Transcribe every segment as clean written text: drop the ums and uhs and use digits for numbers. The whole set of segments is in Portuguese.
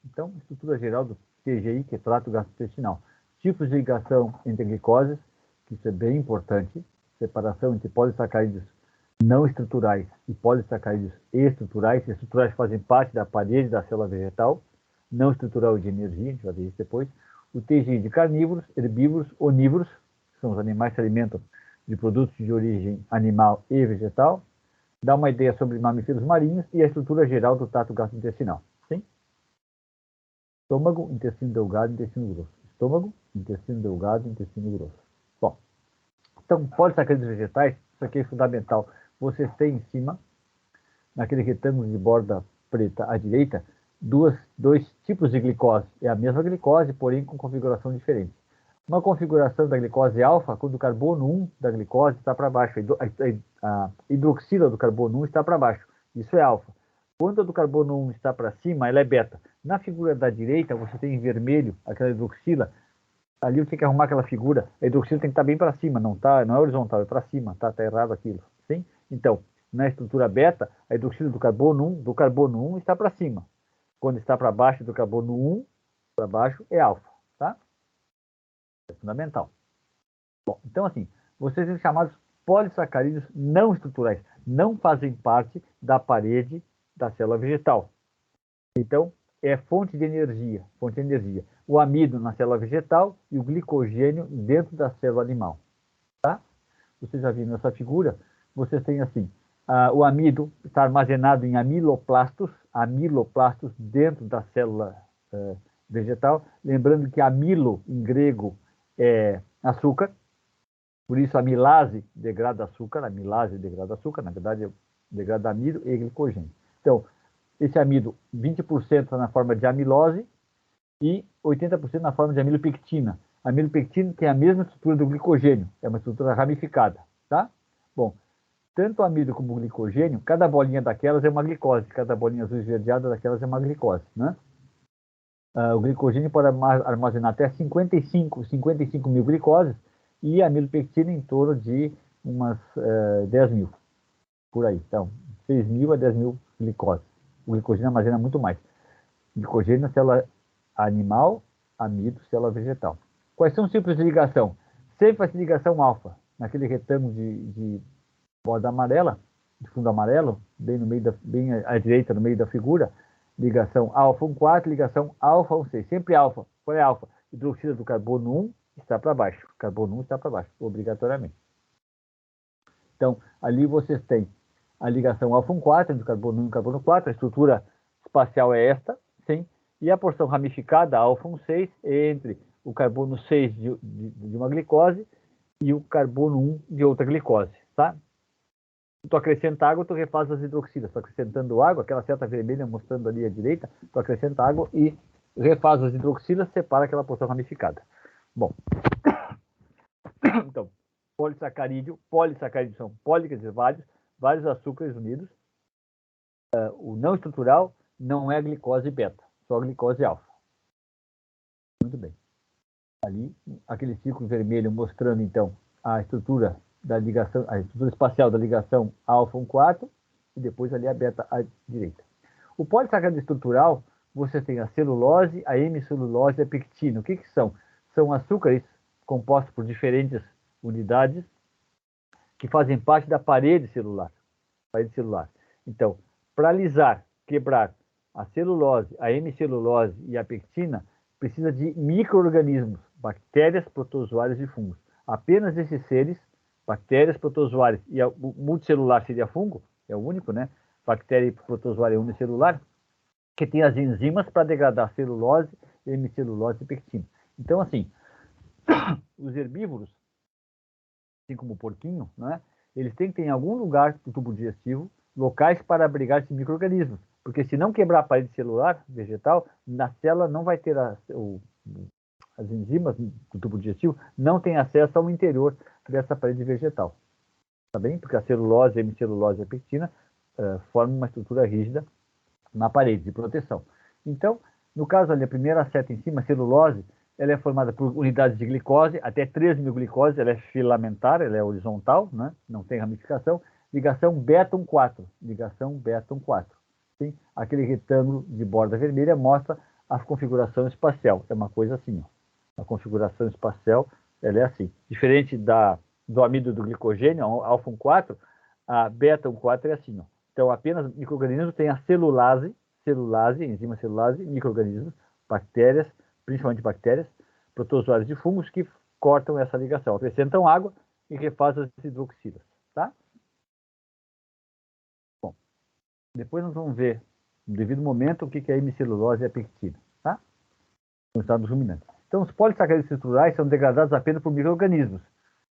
Então, estrutura geral do TGI, que é trato gastrointestinal. Tipos de ligação entre glicoses, que isso é bem importante, separação entre polissacarídeos não estruturais e polissacarídeos estruturais. Estruturais fazem parte da parede da célula vegetal, não estrutural de energia, a gente vai ver isso depois. O TGI de carnívoros, herbívoros, onívoros, que são os animais que se alimentam de produtos de origem animal e vegetal. Dá uma ideia sobre mamíferos marinhos e a estrutura geral do trato gastrointestinal. Sim? Estômago, intestino delgado, intestino grosso. Estômago, intestino delgado, intestino grosso. Bom, então, polissacarídeos vegetais, isso aqui é fundamental. Vocês têm em cima, naquele retângulo de borda preta à direita, dois tipos de glicose. É a mesma glicose, porém com configuração diferente. Uma configuração da glicose alfa, quando o carbono 1 da glicose está para baixo, a hidroxila do carbono 1 está para baixo. Isso é alfa. Quando a do carbono 1 está para cima, ela é beta. Na figura da direita, você tem em vermelho aquela hidroxila. Ali eu tenho que arrumar aquela figura. A hidroxila tem que estar bem para cima, não é horizontal, é para cima. Tá errado aquilo. Sim? Então, na estrutura beta, a hidroxila do carbono 1 está para cima. Quando está para baixo do carbono 1, para baixo é alfa. Tá? É fundamental. Bom, então assim, vocês são chamados polissacarídeos não estruturais, não fazem parte da parede da célula vegetal. Então, é fonte de energia. O amido na célula vegetal e o glicogênio dentro da célula animal. Tá? Vocês já viram nessa figura, vocês têm assim, o amido está armazenado em amiloplastos dentro da célula vegetal. Lembrando que amilo, em grego, é açúcar, por isso a amilase degrada açúcar, na verdade degrada amido e glicogênio. Então, esse amido, 20% está na forma de amilose e 80% na forma de amilopectina. A amilopectina tem a mesma estrutura do glicogênio, é uma estrutura ramificada, tá? Bom, tanto o amido como o glicogênio, cada bolinha daquelas é uma glicose, cada bolinha azul esverdeada daquelas é uma glicose, né? O glicogênio pode armazenar até 55 mil glicoses e a amilopectina em torno de umas 10 mil, por aí. Então, 6 mil a 10 mil glicoses. O glicogênio armazena muito mais. Glicogênio na célula animal, amido, célula vegetal. Quais são os tipos de ligação? Sempre vai ser ligação alfa, naquele retângulo de borda amarela, de fundo amarelo, bem à direita, no meio da figura, ligação alfa 1,4, ligação alfa 1,6. Sempre alfa. Qual é alfa? Hidroxila do carbono 1 está para baixo. Carbono 1 está para baixo, obrigatoriamente. Então, ali vocês têm a ligação alfa 1,4 entre o carbono 1 e o carbono 4. A estrutura espacial é esta, sim. E a porção ramificada, alfa 1,6, é entre o carbono 6 de uma glicose e o carbono 1 de outra glicose, tá? Tu acrescenta água, tu refaz as hidroxilas. Tu acrescentando água, aquela seta vermelha mostrando ali à direita, tu acrescenta água e refaz as hidroxilas, separa aquela porção ramificada. Bom, então, polissacarídeos são polissacarídeos, vários açúcares unidos. O não estrutural não é a glicose beta, só a glicose alfa. Muito bem. Ali, aquele círculo vermelho mostrando, então, a estrutura da ligação, a estrutura espacial da ligação alfa 1,4 e depois ali a beta à direita. O polissacarídeo estrutural, você tem a celulose, a hemicelulose e a pectina. O que são? São açúcares compostos por diferentes unidades que fazem parte da parede celular. Então, para lisar, quebrar a celulose, a hemicelulose e a pectina, precisa de micro-organismos, bactérias, protozoários e fungos. Apenas esses seres, bactérias, protozoários e o multicelular seria fungo, é o único, né? Bactéria e protozoário é unicelular, que tem as enzimas para degradar celulose, hemicelulose e pectina. Então, assim, os herbívoros, assim como o porquinho, né? Eles têm que ter em algum lugar do tubo digestivo locais para abrigar esses micro-organismos. Porque se não quebrar a parede celular vegetal, na célula não vai ter as enzimas do tubo digestivo, não tem acesso ao interior dessa parede vegetal. Tá bem? Porque a celulose, a hemicelulose e a pectina formam uma estrutura rígida na parede de proteção. Então, no caso ali, a primeira seta em cima, a celulose, ela é formada por unidades de glicose, até 3 mil glicoses, ela é filamentar, ela é horizontal, né? Não tem ramificação. Ligação beta 1,4. Sim? Aquele retângulo de borda vermelha mostra a configuração espacial. É uma coisa assim, ó. A configuração espacial, ela é assim. Diferente do amido do glicogênio, alfa 1,4, a beta 1,4 é assim, ó. Então, apenas micro-organismos têm a celulase, enzima celulase, micro-organismos, bactérias, principalmente bactérias, protozoários de fungos que cortam essa ligação, acrescentam água e refazem as hidroxilas, tá? Bom, depois nós vamos ver, no devido momento, o que é a hemicelulose e a pectina, tá? No estado dos ruminantes. Então, os polissacarídeos estruturais são degradados apenas por micro-organismos.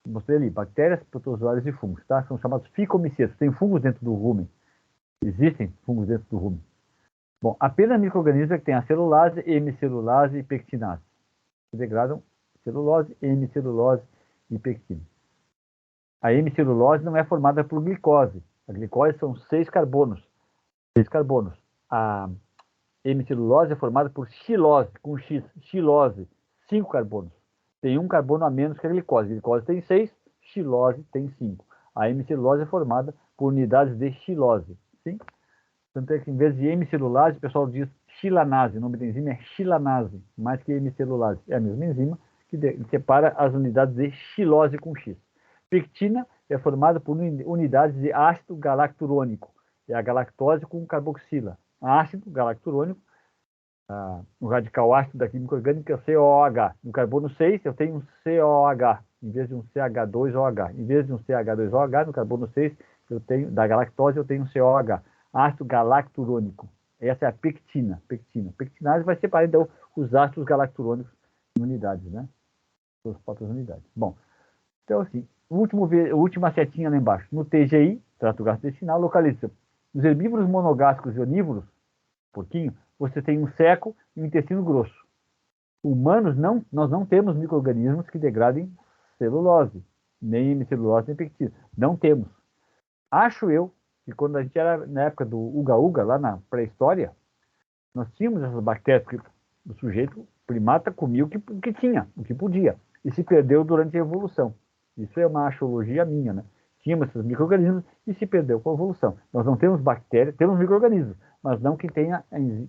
Mostrei ali, bactérias, protozoários e fungos, tá? São chamados ficomicetos. Tem fungos dentro do rumen. Existem fungos dentro do rumen. Bom, apenas micro-organismos é que tem a celulase, hemicelulase e pectinase. Que degradam celulose, hemicelulose e pectina. A hemicelulose não é formada por glicose. A glicose são 6 carbonos. 6 carbonos. A hemicelulose é formada por xilose, com X, xilose, 5 carbonos. Tem um carbono a menos que a glicose. A glicose tem 6, xilose tem 5. A hemicelulose é formada por unidades de xilose. Sim? Tanto é que em vez de hemicelulase, o pessoal diz xilanase. O nome da enzima é xilanase, mais que hemicelulase. É a mesma enzima que separa as unidades de xilose com X. Pectina é formada por unidades de ácido galacturônico. É a galactose com carboxila. Ácido galacturônico, o radical ácido da química orgânica é COOH. No carbono 6, eu tenho um COH, em vez de um CH2OH. Em vez de um CH2OH, no carbono 6, eu tenho, da galactose, eu tenho um COH. Ácido galacturônico. Essa é a pectina. Pectinase vai separar, então, os ácidos galacturônicos em unidades, né? Suas próprias unidades. Bom, então, assim, última setinha lá embaixo. No TGI, trato gastrointestinal, localiza os herbívoros monogástricos e onívoros, porquinho, você tem um seco e um intestino grosso. Humanos, nós não temos micro-organismos que degradem celulose, nem hemicelulose, nem pectina. Não temos. Acho eu que quando a gente era na época do Uga-Uga, lá na pré-história, nós tínhamos essas bactérias, porque o sujeito, o primata, comia o que tinha, o que podia, e se perdeu durante a evolução. Isso é uma axiologia minha, né? Tínhamos esses micro-organismos e se perdeu com a evolução. Nós não temos bactérias, temos micro-organismos, mas não que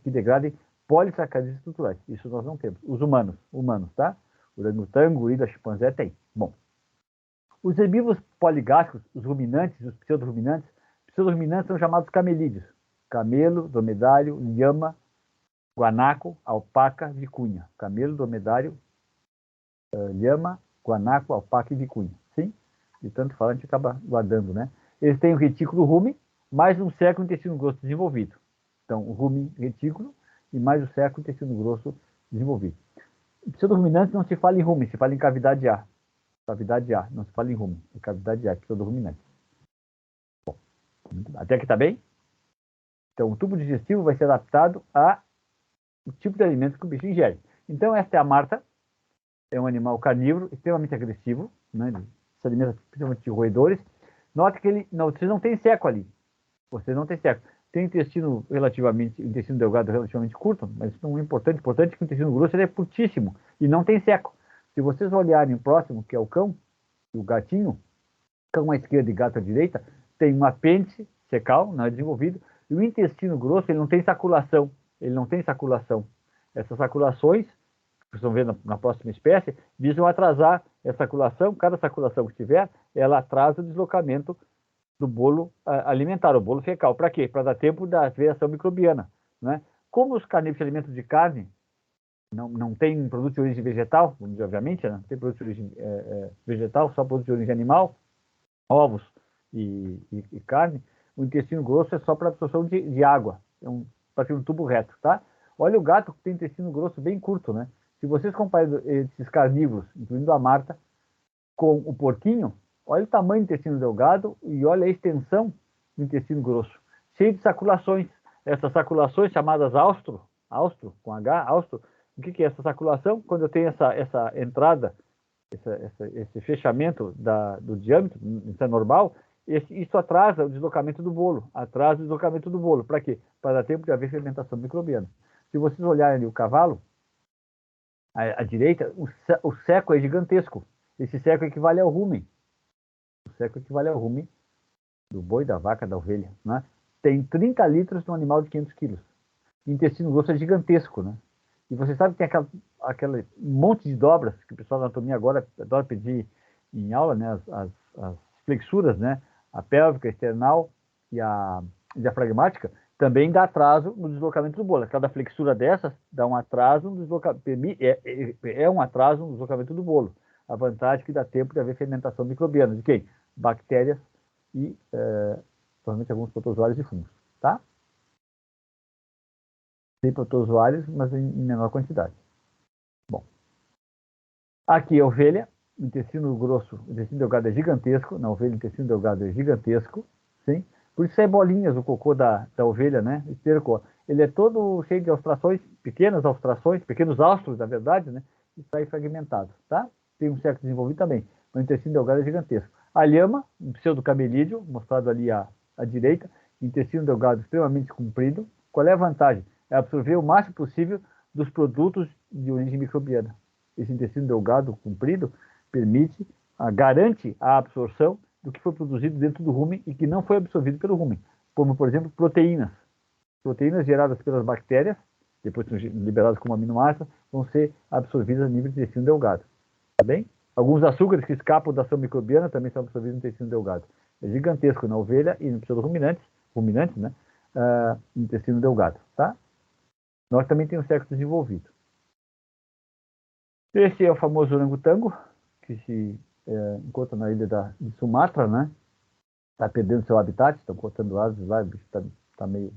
degradem polissacarídeos estruturais. Isso nós não temos. Os humanos, tá? O orangotango, gorila, chimpanzé tem. Bom, os herbívoros poligástricos, os ruminantes, os pseudo-ruminantes são chamados camelídeos. Camelo, dromedário, lhama, guanaco, alpaca, vicunha. Camelo, dromedário, lhama, guanaco, alpaca e vicunha. Sim? De tanto falar, a gente acaba guardando, né? Eles têm o retículo rumen, mais um seco intestino grosso desenvolvido. Então, o rumen, retículo, e mais o seco intestino grosso desenvolvido. Pseudo-ruminantes não se fala em rumen, se fala em cavidade A. Cavidade A, não se fala em rumen, é cavidade A, pseudo-ruminantes. Bom, até aqui está bem? Então, o tubo digestivo vai ser adaptado ao tipo de alimento que o bicho ingere. Então, esta é a marta, é um animal carnívoro, extremamente agressivo, né? Ele se alimenta principalmente de roedores. Nota que vocês não têm seco ali. Vocês não têm seco. Tem intestino intestino delgado relativamente curto, mas isso não é importante. O importante é que o intestino grosso ele é curtíssimo e não tem seco. Se vocês olharem o próximo, que é o cão, o gatinho, cão à esquerda e gato à direita, tem um apêndice secal, não é desenvolvido, e o intestino grosso ele não tem saculação. Ele não tem saculação. Essas saculações, que vocês vão ver na próxima espécie, visam atrasar essa saculação. Cada saculação que tiver, ela atrasa o deslocamento do bolo alimentar, o bolo fecal. Para quê? Para dar tempo da variação microbiana, né? Como os carnívoros se alimentam de carne, não tem produto de origem vegetal, obviamente, né? Não tem produto de origem vegetal, só produto de origem animal, ovos e carne, o intestino grosso é só para absorção de água, para ter um tubo reto, tá? Olha o gato que tem intestino grosso bem curto, né? Se vocês compararem esses carnívoros, incluindo a marta, com o porquinho, olha o tamanho do intestino delgado e olha a extensão do intestino grosso, cheio de saculações. Essas saculações chamadas austro, com H, austro, o que é essa saculação? Quando eu tenho essa entrada, esse fechamento do diâmetro, isso é normal, isso atrasa o deslocamento do bolo. Para quê? Para dar tempo de haver fermentação microbiana. Se vocês olharem ali o cavalo, à direita, o seco é gigantesco. Esse seco equivale ao rumen. O seco equivale ao rumen do boi, da vaca, da ovelha, né? Tem 30 litros num animal de 500 quilos. O intestino grosso é gigantesco, né? E você sabe que tem aquele monte de dobras que o pessoal da anatomia agora adora pedir em aula, né? As flexuras, né? A pélvica, a external e a diafragmática, também dá atraso no deslocamento do bolo. Cada flexura dessas dá um atraso no deslocamento, é um atraso no deslocamento do bolo. A vantagem é que dá tempo de haver fermentação microbiana. De quem? Bactérias e, provavelmente, alguns protozoários e fungos, tá? Tem protozoários, mas em menor quantidade. Bom, aqui a ovelha, o intestino grosso, o intestino delgado é gigantesco. Na ovelha, o intestino delgado é gigantesco, sim? Por isso é bolinhas o cocô da ovelha, né? Esterco. Ele é todo cheio de austrações, pequenos áustros, na verdade, né? E sai fragmentado, tá? Tem um certo desenvolvido também. Mas o intestino delgado é gigantesco. A lhama, um pseudocamelídeo, mostrado ali à direita, intestino delgado extremamente comprido. Qual é a vantagem? É absorver o máximo possível dos produtos de origem microbiana. Esse intestino delgado comprido garante a absorção do que foi produzido dentro do rumen e que não foi absorvido pelo rumen, como, por exemplo, proteínas. Proteínas geradas pelas bactérias, depois são liberadas como aminoácidos, vão ser absorvidas a nível do intestino delgado. Tá bem? Alguns açúcares que escapam da ação microbiana também são absorvidos no intestino delgado. É gigantesco na ovelha e no pseudo-ruminantes, né? No intestino delgado, tá? Nós também temos sexo desenvolvido. Esse é o famoso orangotango, que se encontra na ilha de Sumatra, né? Está perdendo seu habitat, estão cortando árvores lá, o bicho está meio...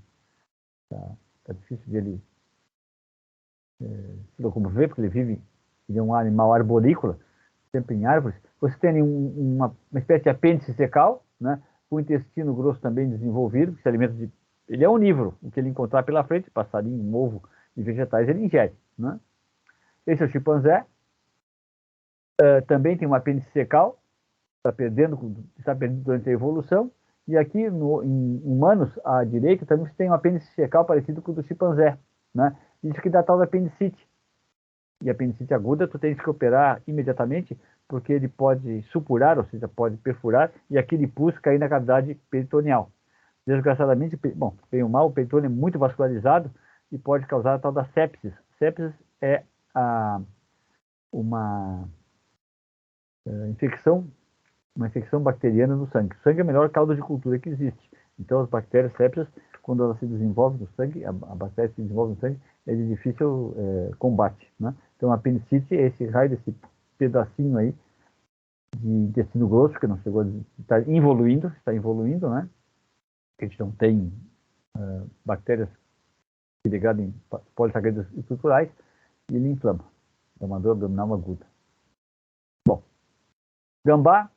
Tá difícil de ele se locomover, porque ele é um animal arborícola, sempre em árvores. Você tem uma espécie de apêndice secal, né? Com o intestino grosso também desenvolvido, que se alimenta de... Ele é onívoro, o que ele encontrar pela frente, passarinho, ovo e vegetais, ele ingere, né? Esse é o chimpanzé, também tem uma apêndice secal, está perdendo durante a evolução. E aqui em humanos, à direita, também você tem um apêndice secal parecido com o do chimpanzé, né? Isso que dá tal da apendicite. E a apendicite aguda, tu tens que operar imediatamente, porque ele pode supurar, ou seja, pode perfurar, e aquele pus cair na cavidade peritoneal. Desgraçadamente, bom, bem ou mal, o peritônio é muito vascularizado e pode causar a tal da sepsis. Sepsis é uma infecção bacteriana no sangue. O sangue é a melhor calda de cultura que existe. Então, as bactérias sepsis, quando elas se desenvolvem no sangue, a bactéria se desenvolve no sangue, é de difícil combate, né? Então, a apendicite é esse raio desse pedacinho aí de intestino grosso, que não chegou a estar está evoluindo, né? A gente não tem bactérias ligadas em polissacáridos estruturais, e ele inflama. É uma dor abdominal aguda. Bom, gambá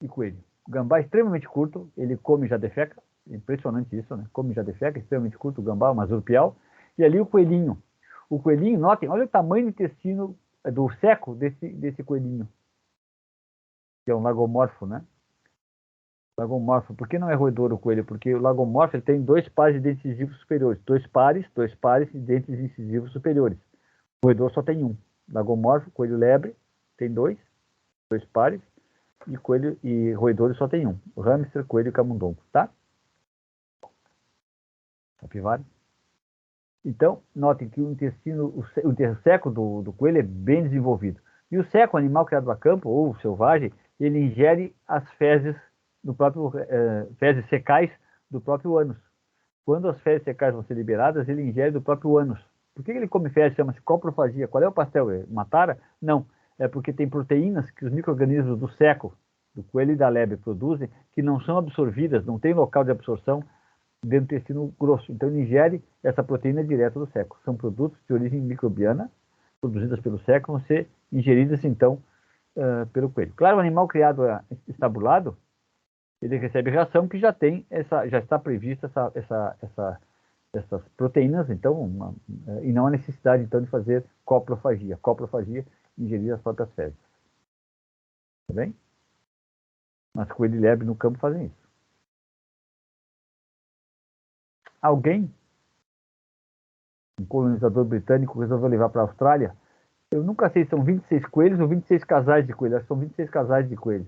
e coelho. O gambá é extremamente curto, ele come e já defeca. Impressionante isso, né? Come e já defeca, extremamente curto o gambá, o marsupial. E ali o coelhinho. O coelhinho, notem, olha o tamanho do intestino, do seco desse coelhinho. Que é um lagomorfo, né? Lagomorfo. Por que não é roedor o coelho? Porque o lagomorfo ele tem 2 pares de dentes incisivos superiores. 2 pares de dentes incisivos superiores. O roedor só tem um. Lagomorfo, coelho lebre, tem 2 pares. E coelho e roedores só tem um. O hamster, coelho e camundongo, tá? Capivara. Então, notem que o seco do coelho é bem desenvolvido. E o seco, animal criado a campo ou selvagem, ele ingere as fezes fezes secais do próprio ânus. Quando as fezes secais vão ser liberadas, ele ingere do próprio ânus. Por que ele come fezes? Chama-se coprofagia. Qual é o pastel? É uma tara? Não. É porque tem proteínas que os micro-organismos do seco, do coelho e da lebre produzem, que não são absorvidas, não tem local de absorção dentro do intestino grosso. Então, ele ingere essa proteína direto do seco. São produtos de origem microbiana, produzidas pelo seco, vão ser ingeridas, então, pelo coelho. Claro, o animal criado estabulado, ele recebe ração que já está prevista essas proteínas, então, e não há necessidade, então, de fazer coprofagia. Coprofagia, ingerir as próprias fezes. Tá bem? Mas coelho e lebre no campo fazem isso. Alguém, um colonizador britânico, resolveu levar para a Austrália. Eu nunca sei se são 26 coelhos ou 26 casais de coelho. Acho que são 26 casais de coelho.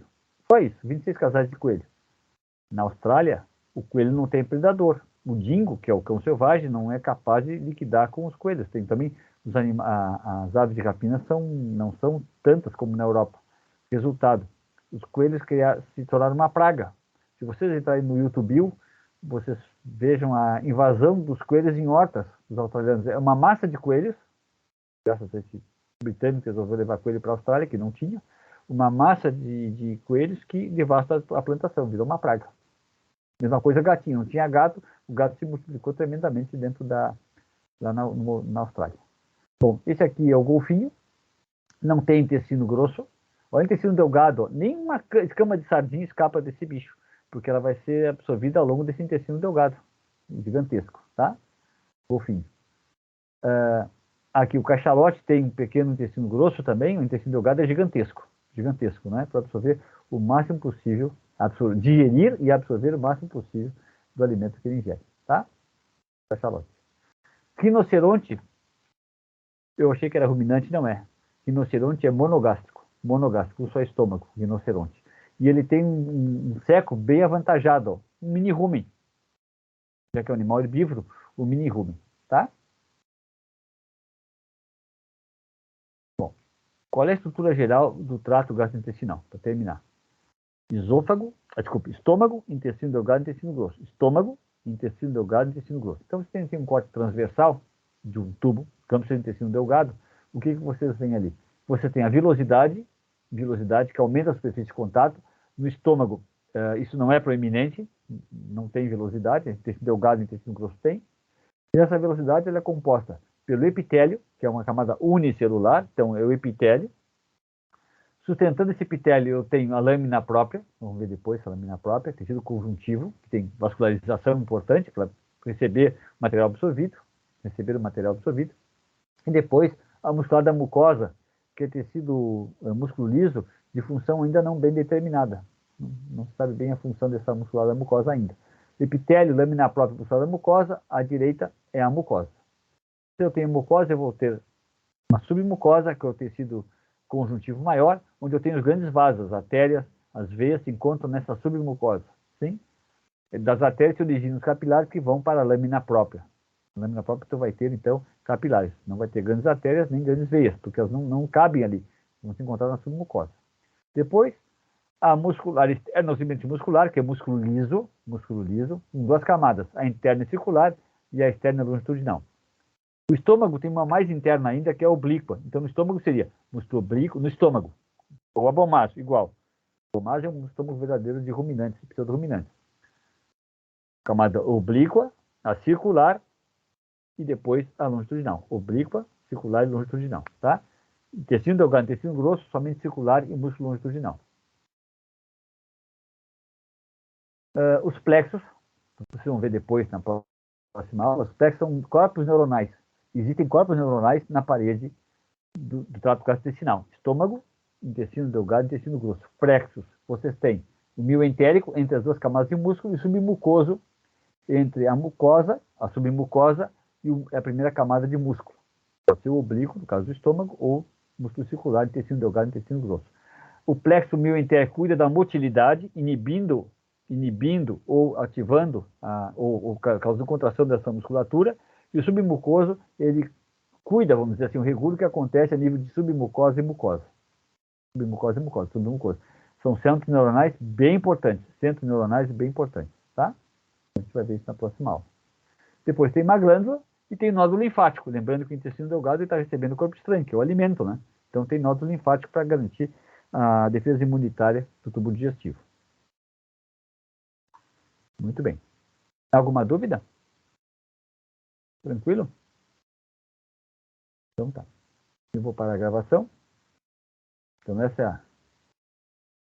Só isso, 26 casais de coelho. Na Austrália, o coelho não tem predador. O dingo, que é o cão selvagem, não é capaz de liquidar com os coelhos. Tem também as aves de rapina não são tantas como na Europa. Resultado, os coelhos se tornaram uma praga. Se vocês entrarem no YouTube, vocês vejam a invasão dos coelhos em hortas dos australianos. É uma massa de coelhos, graças a esse britânico que resolveu levar coelho para a Austrália, que não tinha, uma massa de coelhos que devasta a plantação, virou uma praga. Mesma coisa gatinho, não tinha gato, o gato se multiplicou tremendamente lá na Austrália. Bom, esse aqui é o golfinho, não tem intestino grosso. O intestino delgado, nenhuma escama de sardinha escapa desse bicho, porque ela vai ser absorvida ao longo desse intestino delgado, gigantesco, tá? Golfinho. Aqui o cachalote tem um pequeno intestino grosso também, o intestino delgado é gigantesco, né? Para absorver o máximo possível, digerir e absorver o máximo possível do alimento que ele ingere, tá? Cachalote. Rinoceronte, eu achei que era ruminante, não é. Rinoceronte é monogástrico, um só estômago, rinoceronte. E ele tem um seco bem avantajado, ó, um mini rumen. Já que é um animal herbívoro, o mini rumen, tá? Bom, qual é a estrutura geral do trato gastrointestinal? Para terminar. Estômago, intestino delgado, intestino grosso. Estômago, intestino delgado, intestino grosso. Então, você tem um corte transversal de um tubo, campo de intestino delgado. O que vocês veem ali? Você tem a vilosidade, que aumenta a superfície de contato. No estômago, isso não é proeminente, não tem velocidade, intestino delgado e intestino grosso tem. E essa velocidade ela é composta pelo epitélio, que é uma camada unicelular, então é o epitélio. Sustentando esse epitélio, eu tenho a lâmina própria, vamos ver depois essa lâmina própria, tecido conjuntivo, que tem vascularização importante para receber o material absorvido, e depois a muscular da mucosa, que é tecido músculo liso, de função ainda não bem determinada. Não se sabe bem a função dessa muscular da mucosa ainda. Epitélio, lâmina própria, muscular da mucosa, à direita é a mucosa. Se eu tenho mucosa, eu vou ter uma submucosa, que é o tecido conjuntivo maior, onde eu tenho os grandes vasos, as artérias, as veias se encontram nessa submucosa. Sim? Das artérias se originam os capilares que vão para a lâmina própria. A lâmina própria tu vai ter, então, capilares. Não vai ter grandes artérias nem grandes veias, porque elas não cabem ali. Vão se encontrar na submucosa. Depois, a muscular externosamente muscular, que é músculo liso, em duas camadas, a interna e circular e a externa longitudinal. O estômago tem uma mais interna ainda, que é a oblíqua. Então, no estômago seria músculo oblíquo, no estômago. Ou abomácio, igual. O abomácio é um estômago verdadeiro de ruminantes, pseudo-ruminantes. Camada oblíqua, a circular e depois a longitudinal. Oblíqua, circular e longitudinal, tá? Intestino delgado, intestino grosso, somente circular e músculo longitudinal. Os plexos, vocês vão ver depois na próxima aula, os plexos são corpos neuronais. Existem corpos neuronais na parede do trato gastrointestinal. Estômago, intestino delgado e intestino grosso. Plexos, vocês têm o mioentérico entre as duas camadas de músculo e o submucoso entre a mucosa, a submucosa e a primeira camada de músculo. Pode ser o oblíquo, no caso do estômago, ou músculo circular, intestino delgado e intestino grosso. O plexo mioentérico cuida da motilidade, inibindo ou ativando, ou causando contração dessa musculatura, e o submucoso, ele cuida, vamos dizer assim, o regula o que acontece a nível de submucosa e mucosa. Submucosa. São centros neuronais bem importantes, tá? A gente vai ver isso na próxima aula. Depois tem uma glândula e tem nódulo linfático, lembrando que o intestino delgado está recebendo o corpo estranho, que é o alimento, né? Então tem nódulo linfático para garantir a defesa imunitária do tubo digestivo. Muito bem. Alguma dúvida? Tranquilo? Então tá. Eu vou parar a gravação. Então essa é a